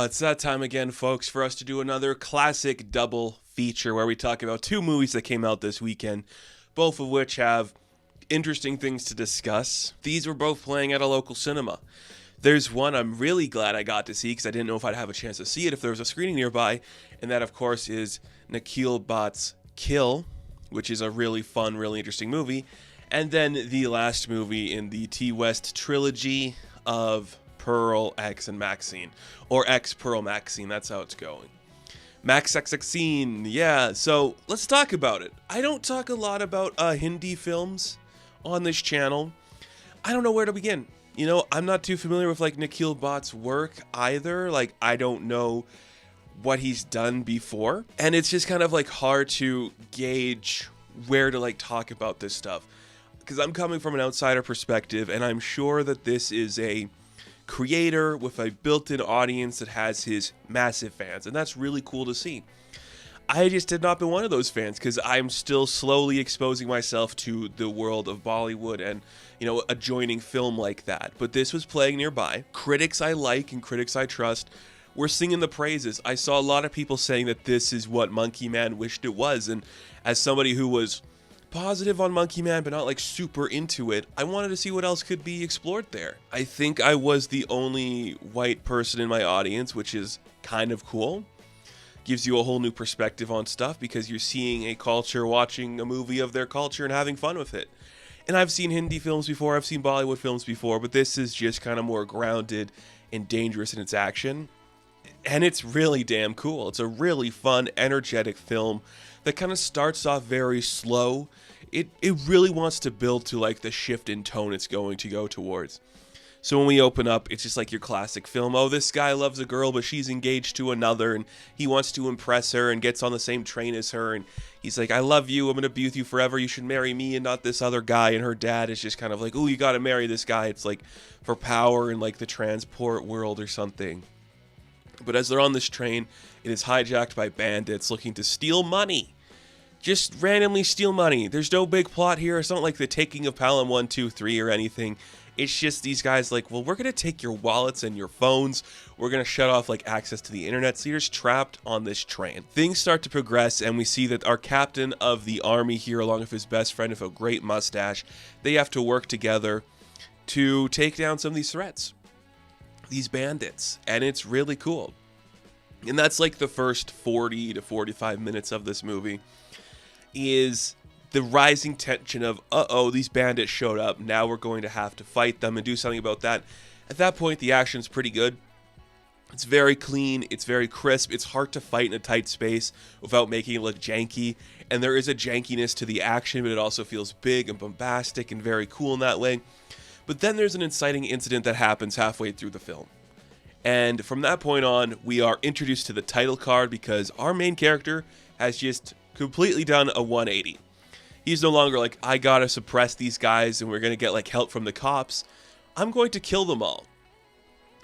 It's that time again, folks, for us to do another classic double feature where we talk about two movies that came out this weekend, both of which have interesting things to discuss. These were both playing at a local cinema. There's one I'm really glad I got to see because I didn't know if I'd have a chance to see it if there was a screening nearby, and that, of course, is Nikhil Bhatt's Kill, which is a really fun, really interesting movie, and then the last movie in the T-West trilogy of Pearl, X, and Maxxxine. Or X, Pearl, Maxxxine, that's how it's going. Maxxxine, yeah, so let's talk about it. I don't talk a lot about Hindi films on this channel. I don't know where to begin. You know, I'm not too familiar with, like, Nikhil Bhatt's work either. Like, I don't know what he's done before. And it's just kind of, like, hard to gauge where to, like, talk about this stuff. Because I'm coming from an outsider perspective, and I'm sure that this is a creator with a built-in audience that has his massive fans, and that's really cool to see. I just have not been one of those fans because I'm still slowly exposing myself to the world of Bollywood and, you know, adjoining film like that. But this was playing nearby. Critics I like and critics I trust were singing the praises. I saw a lot of people saying that this is what Monkey Man wished it was, and as somebody who was positive on Monkey Man but not like super into it, I wanted to see what else could be explored there. I think I was the only white person in my audience, which is kind of cool. Gives you a whole new perspective on stuff because you're seeing a culture watching a movie of their culture and having fun with it. And I've seen Hindi films before, I've seen Bollywood films before, but this is just kind of more grounded and dangerous in its action. And it's really damn cool. It's a really fun, energetic film that kind of starts off very slow. It really wants to build to like the shift in tone it's going to go towards. So when we open up, it's just like your classic film. Oh, this guy loves a girl, but she's engaged to another, and he wants to impress her and gets on the same train as her. And he's like, I love you. I'm going to be with you forever. You should marry me and not this other guy. And her dad is just kind of like, oh, you got to marry this guy. It's like for power in like the transport world or something. But as they're on this train, it is hijacked by bandits looking to steal money. Just randomly steal money. There's no big plot here. It's not like the taking of Pelham 1, 2, 3 or anything. It's just these guys like, well, we're going to take your wallets and your phones. We're going to shut off like access to the internet. So you're just trapped on this train. Things start to progress, and we see that our captain of the army here, along with his best friend with a great mustache, they have to work together to take down some of these threats, these bandits. And it's really cool. And that's like the first 40 to 45 minutes of this movie is the rising tension of, uh-oh, these bandits showed up. Now we're going to have to fight them and do something about that. At that point, the action's pretty good. It's very clean. It's very crisp. It's hard to fight in a tight space without making it look janky. And there is a jankiness to the action, but it also feels big and bombastic and very cool in that way. But then there's an inciting incident that happens halfway through the film. And from that point on, we are introduced to the title card because our main character has just completely done a 180. He's no longer like, I gotta suppress these guys and we're gonna get like help from the cops. I'm going to kill them all.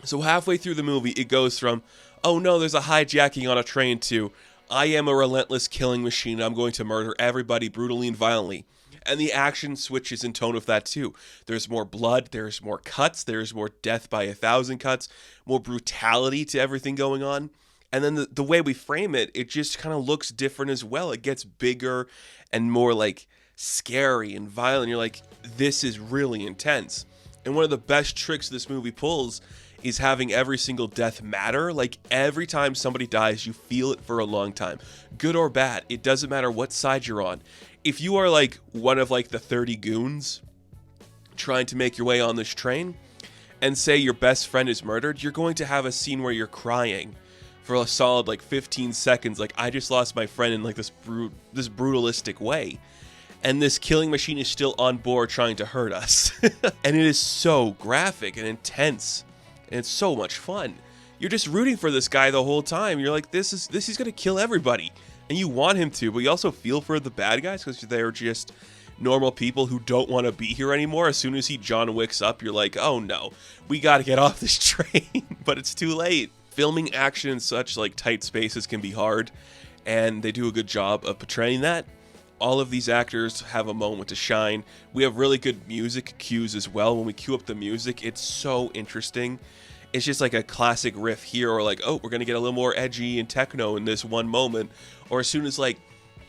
So halfway through the movie, it goes from, oh no, there's a hijacking on a train to, I am a relentless killing machine. I'm going to murder everybody brutally and violently. And the action switches in tone with that too. There's more blood, there's more cuts, there's more death by 1,000 cuts, more brutality to everything going on. And then the way we frame it, it just kind of looks different as well. It gets bigger and more like scary and violent. You're like, this is really intense. And one of the best tricks this movie pulls is having every single death matter. Like every time somebody dies, you feel it for a long time. Good or bad, it doesn't matter what side you're on. If you are like one of like the 30 goons trying to make your way on this train and say your best friend is murdered, you're going to have a scene where you're crying for a solid like 15 seconds, like I just lost my friend in like this brutalistic way, and this killing machine is still on board trying to hurt us. And it is so graphic and intense, and it's so much fun. You're just rooting for this guy the whole time. You're like, this is gonna kill everybody, and you want him to, but you also feel for the bad guys because they're just normal people who don't want to be here anymore. As soon as he John Wicks up, you're like, oh no, we gotta get off this train. But it's too late. Filming action in such like tight spaces can be hard, and they do a good job of portraying that. All of these actors have a moment to shine. We have really good music cues as well. When we cue up the music, it's so interesting. it's just like a classic riff here, or like, oh, we're gonna get a little more edgy and techno in this one moment, or as soon as like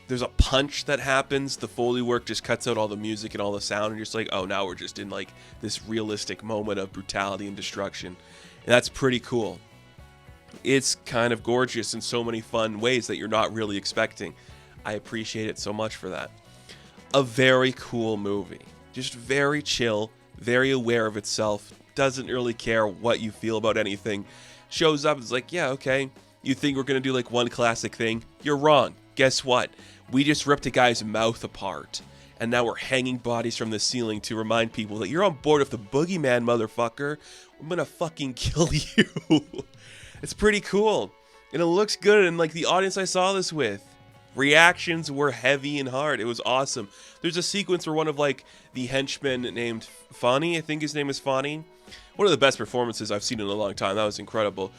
there's a punch that happens, the Foley work just cuts out all the music and all the sound, and you're just like, oh, now we're just in like this realistic moment of brutality and destruction. And that's pretty cool. It's kind of gorgeous in so many fun ways that you're not really expecting. I appreciate it so much for that. A very cool movie. Just very chill, very aware of itself, doesn't really care what you feel about anything. Shows up, it's like, yeah, okay, you think we're gonna do like one classic thing? You're wrong. Guess what? We just ripped a guy's mouth apart, and now we're hanging bodies from the ceiling to remind people that you're on board with the boogeyman, motherfucker. I'm gonna fucking kill you. It's pretty cool, and it looks good, and like the audience I saw this with, reactions were heavy and hard. It was awesome. There's a sequence where one of like the henchmen named Fonny, I think his name is Fonny, one of the best performances I've seen in a long time. That was incredible.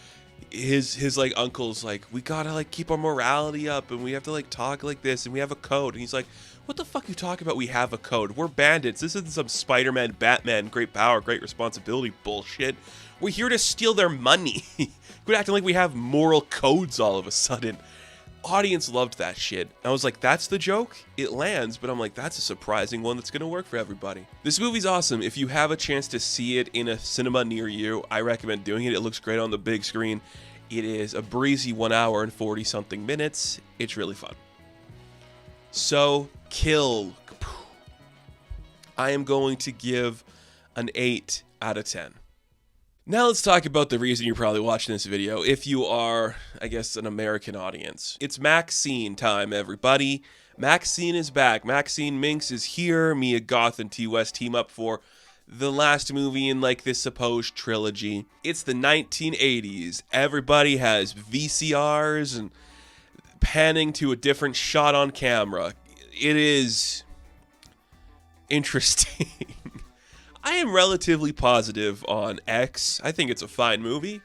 His like uncle's like, we gotta like keep our morality up, and we have to like talk like this, and we have a code. And he's like, what the fuck are you talking about? We have a code. We're bandits. This isn't some Spider-Man, Batman, great power, great responsibility bullshit. We're here to steal their money. Quit acting like we have moral codes all of a sudden. Audience loved that shit. I was like, that's the joke? It lands, but I'm like, that's a surprising one that's gonna work for everybody. This movie's awesome. If you have a chance to see it in a cinema near you, I recommend doing it. It looks great on the big screen. It is a breezy 1 hour and 40 something minutes. It's really fun. So, Kill. I am going to give an 8 out of 10. Now let's talk about the reason you're probably watching this video, if you are, I guess, an American audience. It's Maxxxine time, everybody. Maxxxine is back. Maxxxine Minx is here. Mia Goth and T. West team up for the last movie in, like, this supposed trilogy. It's the 1980s. Everybody has VCRs and panning to a different shot on camera. It is interesting. I am relatively positive on X. I think it's a fine movie.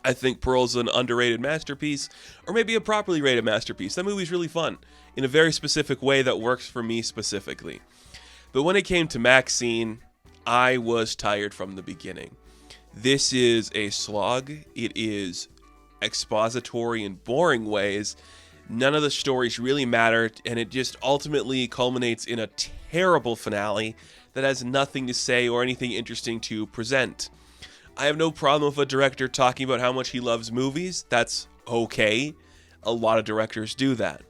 I think Pearl's an underrated masterpiece, or maybe a properly rated masterpiece. That movie's really fun, in a very specific way that works for me specifically. But when it came to Maxxxine, I was tired from the beginning. This is a slog. It is expository in boring ways. None of the stories really matter, and it just ultimately culminates in a terrible finale that has nothing to say or anything interesting to present. I have no problem with a director talking about how much he loves movies. That's okay. A lot of directors do that.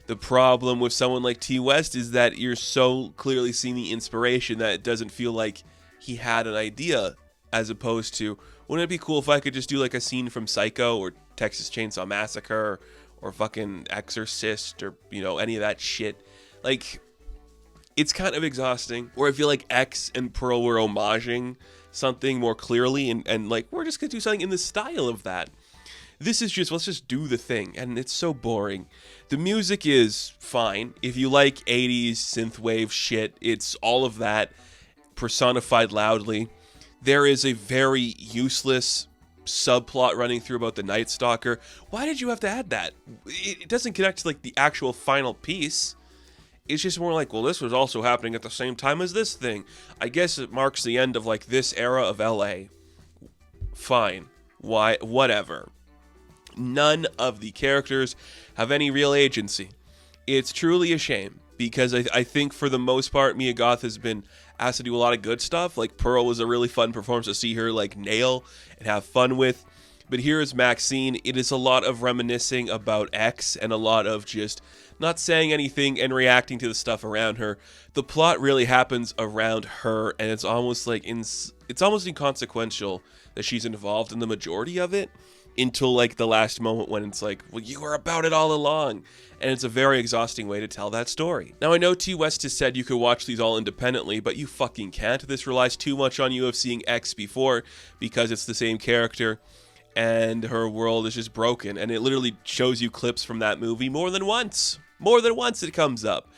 The problem with someone like T. West is that you're so clearly seeing the inspiration that it doesn't feel like he had an idea, as opposed to, wouldn't it be cool if I could just do like a scene from Psycho or Texas Chainsaw Massacre or fucking Exorcist or, you know, any of that shit. Like, it's kind of exhausting. Or I feel like X and Pearl were homaging something more clearly, and like, we're just gonna do something in the style of that. This is just, let's just do the thing, and it's so boring. The music is fine. If you like 80s synthwave shit, it's all of that personified loudly. There is a very useless subplot running through about the Night Stalker. Why did you have to add that? It doesn't connect to like the actual final piece. It's just more like, well, this was also happening at the same time as this thing. I guess it marks the end of like this era of LA. Fine. Why? Whatever. None of the characters have any real agency. It's truly a shame, because I think for the most part, Mia Goth has been asked to do a lot of good stuff. Like, Pearl was a really fun performance to see her like nail and have fun with. But here is Maxxxine. It is a lot of reminiscing about X and a lot of just not saying anything and reacting to the stuff around her. The plot really happens around her, and it's almost like it's almost inconsequential that she's involved in the majority of it, until like the last moment when it's like, well, you were about it all along. And it's a very exhausting way to tell that story. Now, I know T. West has said you could watch these all independently, but you fucking can't. This relies too much on you of seeing X before, because it's the same character and her world is just broken. And it literally shows you clips from that movie more than once. More than once it comes up.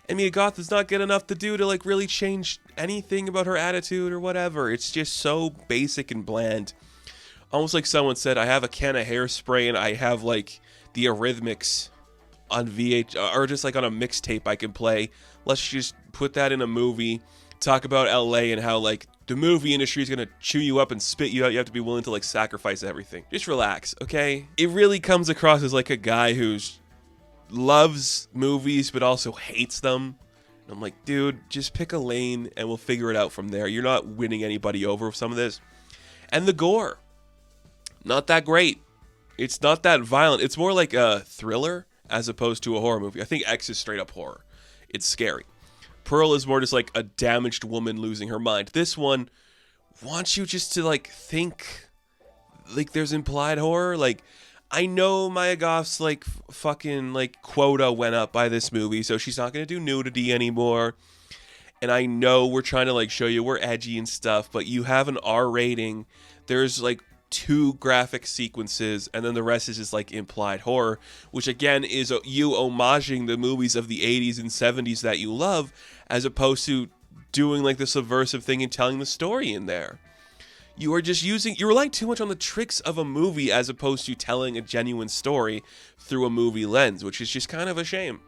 And Mia Goth does not get enough to do to like really change anything about her attitude or whatever. It's just so basic and bland. Almost like someone said, I have a can of hairspray and I have like the Eurythmics on VH, or just like on a mixtape I can play. Let's just put that in a movie, talk about LA and how like the movie industry is going to chew you up and spit you out. You have to be willing to like sacrifice everything. Just relax, okay? It really comes across as like a guy who's loves movies but also hates them. And I'm like, dude, just pick a lane and we'll figure it out from there. You're not winning anybody over with some of this. And the gore, not that great. It's not that violent. It's more like a thriller as opposed to a horror movie. I think X is straight up horror. It's scary. Pearl is more just like a damaged woman losing her mind. This one wants you just to like think like there's implied horror. Like, I know Maya Goth's like fucking like quota went up by this movie, so she's not going to do nudity anymore. And I know we're trying to like show you we're edgy and stuff, but you have an R rating. There's like 2 graphic sequences, and then the rest is just like implied horror, which again is you homaging the movies of the 80s and 70s that you love, as opposed to doing like the subversive thing and telling the story in there. You are just you're relying too much on the tricks of a movie as opposed to telling a genuine story through a movie lens, which is just kind of a shame.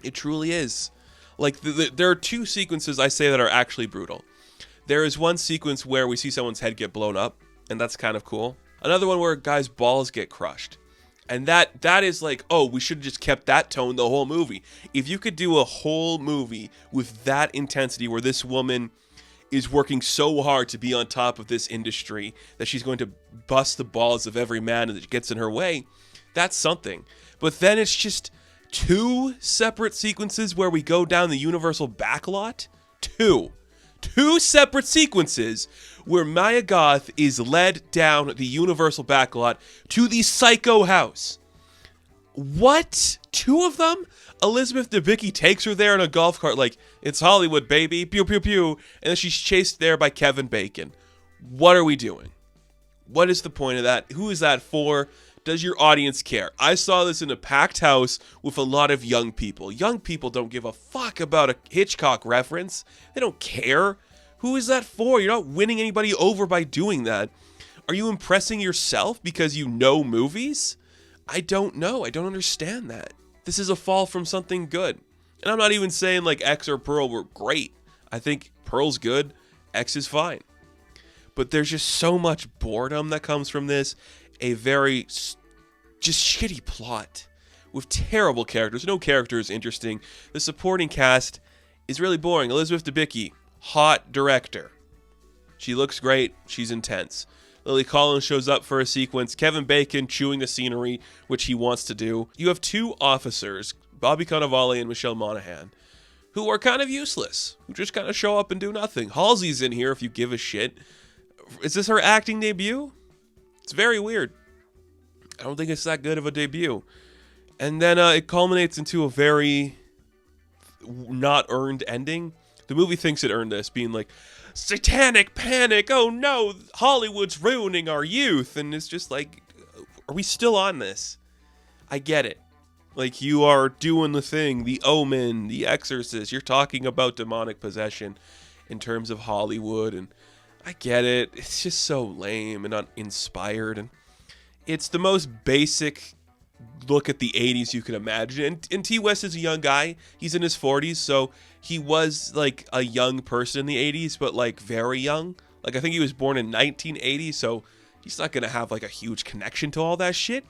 It truly is. Like, there are 2 sequences I say that are actually brutal. There is one sequence where we see someone's head get blown up, and that's kind of cool. Another one where a guy's balls get crushed. And that is like, oh, we should have just kept that tone the whole movie. If you could do a whole movie with that intensity where this woman is working so hard to be on top of this industry that she's going to bust the balls of every man that gets in her way, that's something. But then it's just 2 separate sequences where we go down the Universal backlot. 2 separate sequences where Maya Goth is led down the Universal backlot to the Psycho house. What? 2 of them? Elizabeth Debicki takes her there in a golf cart like, it's Hollywood, baby, pew, pew, pew, and then she's chased there by Kevin Bacon. What are we doing? What is the point of that? Who is that for? Does your audience care? I saw this in a packed house with a lot of young people. Young people don't give a fuck about a Hitchcock reference. They don't care. Who is that for? You're not winning anybody over by doing that. Are you impressing yourself because you know movies? I don't know. I don't understand that. This is a fall from something good. And I'm not even saying like X or Pearl were great. I think Pearl's good. X is fine. But there's just so much boredom that comes from this. A very just shitty plot with terrible characters. No character is interesting. The supporting cast is really boring. Elizabeth Debicki, hot director. She looks great. She's intense. Lily Collins shows up for a sequence. Kevin Bacon chewing the scenery, which he wants to do. You have 2 officers, Bobby Cannavale and Michelle Monaghan, who are kind of useless, who just kind of show up and do nothing. Halsey's in here if you give a shit. Is this her acting debut? It's very weird. I don't think it's that good of a debut. And then it culminates into a very not earned ending. The movie thinks it earned this, being like, satanic panic, oh no, Hollywood's ruining our youth. And it's just like, are we still on this? I get it. Like, you are doing the thing, the Omen, the Exorcist. You're talking about demonic possession in terms of Hollywood, and I get it. It's just so lame and uninspired, and it's the most basic look at the 80s you can imagine. And T. West is a young guy. He's in his 40s, so he was like a young person in the 80s, but like very young. Like, I think he was born in 1980, so he's not gonna have like a huge connection to all that shit.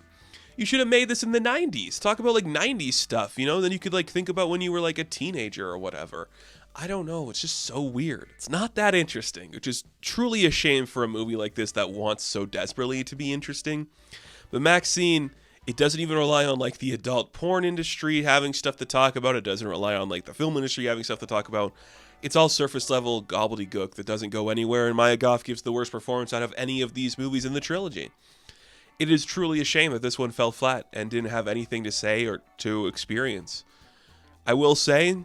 You should have made this in the 90s. Talk about like 90s stuff, you know? Then you could like think about when you were like a teenager or whatever. I don't know. It's just so weird. It's not that interesting, which is truly a shame for a movie like this that wants so desperately to be interesting. But Maxxxine, it doesn't even rely on like the adult porn industry having stuff to talk about. It doesn't rely on like the film industry having stuff to talk about. It's all surface level gobbledygook that doesn't go anywhere, and Maya Goth gives the worst performance out of any of these movies in the trilogy. It is truly a shame that this one fell flat and didn't have anything to say or to experience. I will say,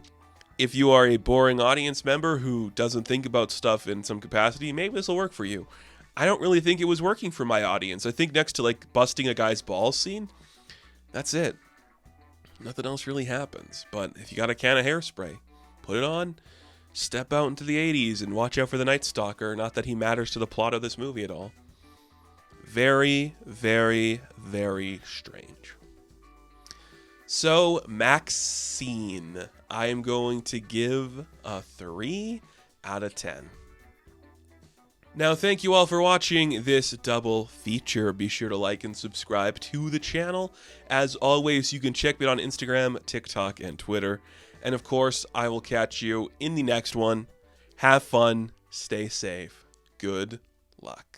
if you are a boring audience member who doesn't think about stuff in some capacity, maybe this will work for you. I don't really think it was working for my audience. I think next to like busting a guy's balls scene, that's it. Nothing else really happens. But if you got a can of hairspray, put it on, step out into the 80s, and watch out for the Night Stalker. Not that he matters to the plot of this movie at all. Very, very, very strange. So, Maxxxine, I am going to give a 3 out of 10. Now, thank you all for watching this double feature. Be sure to like and subscribe to the channel. As always, you can check me out on Instagram, TikTok, and Twitter. And of course, I will catch you in the next one. Have fun, stay safe, good luck.